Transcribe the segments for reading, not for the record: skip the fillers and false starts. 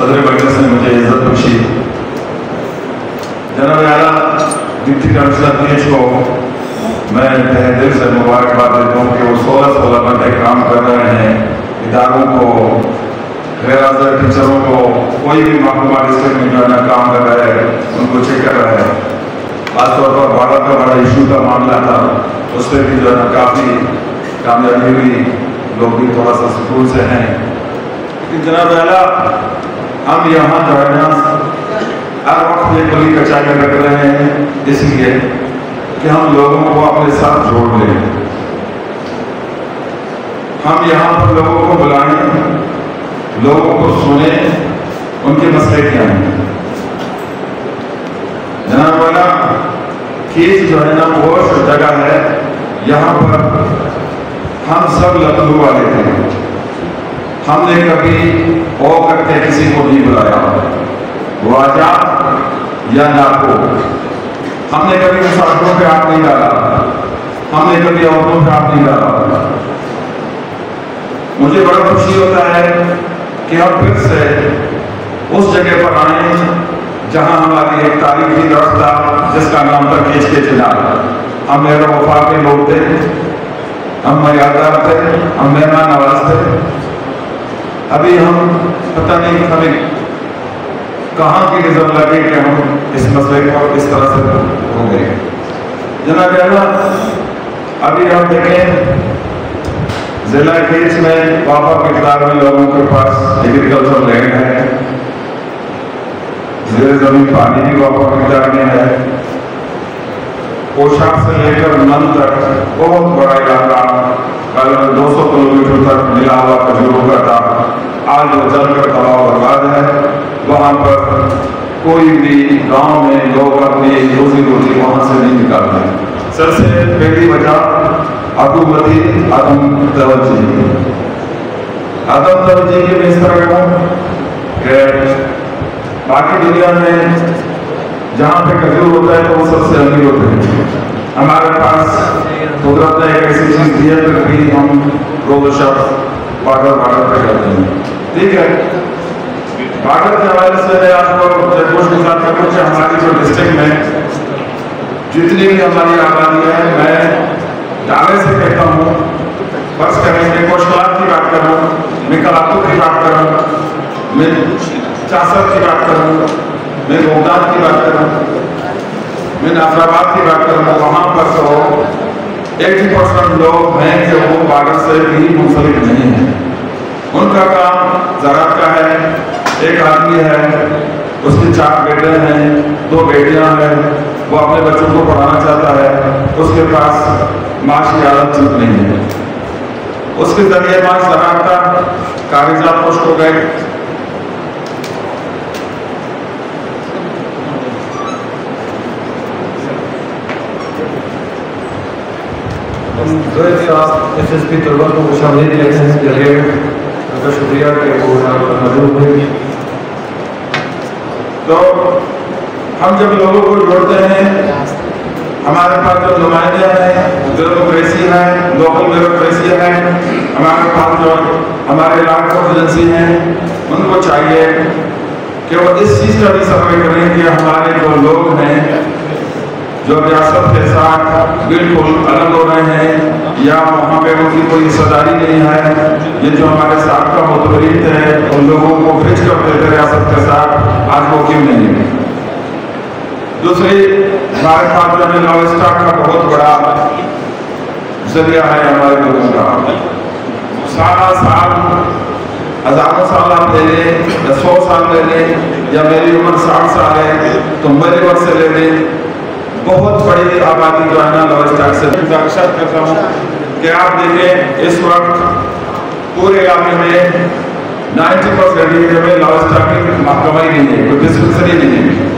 صدر مجلس نے مجھے عزت بخشی، جناب اعلیٰ ڈپٹی کمشنر پیش کو میں تہ دل سے مبارکباد دیتا ہوں کہ وہ 16 گھنٹے کام کر رہے ہیں، اداروں کو، غیر حاضر ٹیچروں کو، کوئی بھی محکمہ ڈسٹرکٹ میں جو ہے نا کام کر رہا ہے ان کو چیک کر رہا ہے۔ خاص طور پر بھارت کا بڑا ایشو کا معاملہ تھا، اس پہ بھی جو ہے نا کافی کامیابی ہوئی، لوگ بھی تھوڑا سا سکون سے ہیں۔ لیکن جناب اعلیٰ ہم یہاں جو ہے نا ہر وقت یہ کلی کچائی رکھ رہے ہیں اس لیے کہ ہم لوگوں کو اپنے ساتھ جوڑ لیں، ہم یہاں پر لوگوں کو بلائیں، لوگوں کو سنیں، ان کے مسئلے کیا ہیں۔ جناب والا کیس جو ہے نا وہ جگہ ہے یہاں پر ہم سب لکھنؤ والے تھے، ہم نے کبھی او کر کے کسی کو نہیں بلایا، واجہ یا ناکو، ہم نے کبھی مسافروں پہ ہاتھ نہیں ڈالا، ہم نے کبھی عورتوں پہ ہاتھ نہیں ڈالا۔ مجھے بڑا خوشی ہوتا ہے کہ ہم پھر سے اس جگہ پر آئیں جہاں ہماری ایک تاریخی درخت تھا جس کا نام تھا کیچ کے چنار۔ ہم میرا وفا کے لوگ تھے، ہم مریادار تھے، ہم مہمان نواز تھے۔ ابھی ہم پتہ نہیں ہمیں کہاں کی نظر لگے کہ ہم اس مسئلے کو اس طرح سے ہو گئے۔ جناب اعلیٰ ابھی آپ دیکھیں ضلع کیچ میں پاپا مقدار میں لوگوں کے پاس ایگریکلچر لینڈ ہے، زیر زمین پانی بھی پاپا مقدار میں ہے، پوشاک سے لے کر من تک بہت بڑا علاقہ، 200 کلومیٹر تک ملا ہوا کھجوروں کا تھا، آج وہ جل کر تباہ و برباد ہے۔ وہاں پر کوئی بھی گاؤں میں لوگ اپنی روزی روٹی وہاں سے نہیں نکالتے ہیں۔ سب سے پہلی وجہ حکومتی عدم توجہ، عدم توجہ کی میں اس طرح کہوں کہ باقی دنیا میں جہاں پہ کھجور ہوتا ہے تو وہ سب سے امیر ہوتے ہیں، ہمارے پاس قدرت نے ایک ایسی چیز دی ہے پھر بھی ہم روز و شب بارڈر پہ جاتے ہیں۔ ٹھیک ہے، بارڈر کے حوالے سے میں آپ کو گزار کروں کہ ہماری جو ڈسٹرکٹ میں جتنی بھی ہماری آبادی ہے، میں دعوے سے کہتا ہوں، فرض کریں میں کوشلات کی بات کروں، میں کلاپور کی بات کروں، میں چاسر کی بات کروں، میں گوگدان کی بات کروں، میں ناصرآباد کی بات کروں، وہاں پر تو 80% لوگ ہیں کہ وہ بارڈر سے بھی منسلک نہیں ہیں۔ ان کا کام زراعت کا ہے، ایک آدمی ہے، اس کے 4 بیٹے ہیں، 2 بیٹیاں ہیں، وہ اپنے بچوں کو پڑھانا چاہتا ہے، اس کے پاس معاشی حالت ٹھیک نہیں ہے، اس کے ذریعے معاش زراعت کا کاغذات خشک ہو گئے۔ ایس ایس پی طلبہ کو خوش آمدید کہتے ہیں اس جگہ میں، ان کا شکریہ کہ وہ موجود ہوئے۔ تو ہم جب لوگوں کو جوڑتے ہیں، ہمارے پاس جو نمائندے ہیں، بیوروکریسی ہے، لوکل بیوروکریسی ہے، ہمارے پاس جو ہمارے علاقے کو ایجنسی ہیں، ان کو چاہیے کہ وہ اس چیز کا بھی سروے کریں کہ ہمارے جو لوگ ہیں جو ریاست کے ساتھ بالکل الگ ہو رہے ہیں یا وہاں پہ ان کی کوئی حصہ داری نہیں ہے، یہ جو ہمارے سابقہ متبرین تھے ان لوگوں کو بھیج کرتے تھے ریاست کے ساتھ، آج وہ کیوں نہیں ہے۔ دوسری ہمارے پاس جو ہے لا اسٹاک کا بہت بڑا ذریعہ ہے ہمارے لوگوں کا، سالہ سال ہزاروں سال آپ لے لیں یا 100 سال لے لیں یا میری عمر 60 سال ہے تو میرے وقت سے لے لیں، بہت بڑی آبادی جو ہے نا لا اسٹاک سے درخواست کرتا ہوں کہ آپ دیکھیں اس وقت پورے علاقے میں 90% ایریا میں لا اسٹاک کی محکمہ ہی نہیں ہے، کوئی ڈسپنسری نہیں ہے،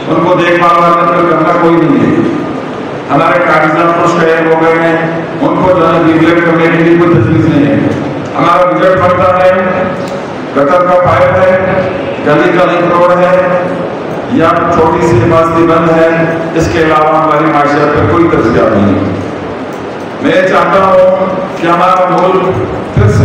ان کو دیکھ بھال کرنا کوئی نہیں ہے، ہمارے کاغذات خشک ہو گئے ہیں، ان کو جو ہے ریگولیٹ کرنے کے لیے کوئی تجویز نہیں ہے۔ ہمارا بجٹ بڑھتا ہے، گٹر کا پائپ ہے، گلی کا لنک روڈ ہے یا چھوٹی سی بستی بند ہے، اس کے علاوہ ہماری معاشیت پر کوئی تجزیہ نہیں ہے۔ میں چاہتا ہوں کہ ہمارا ملک پھر سے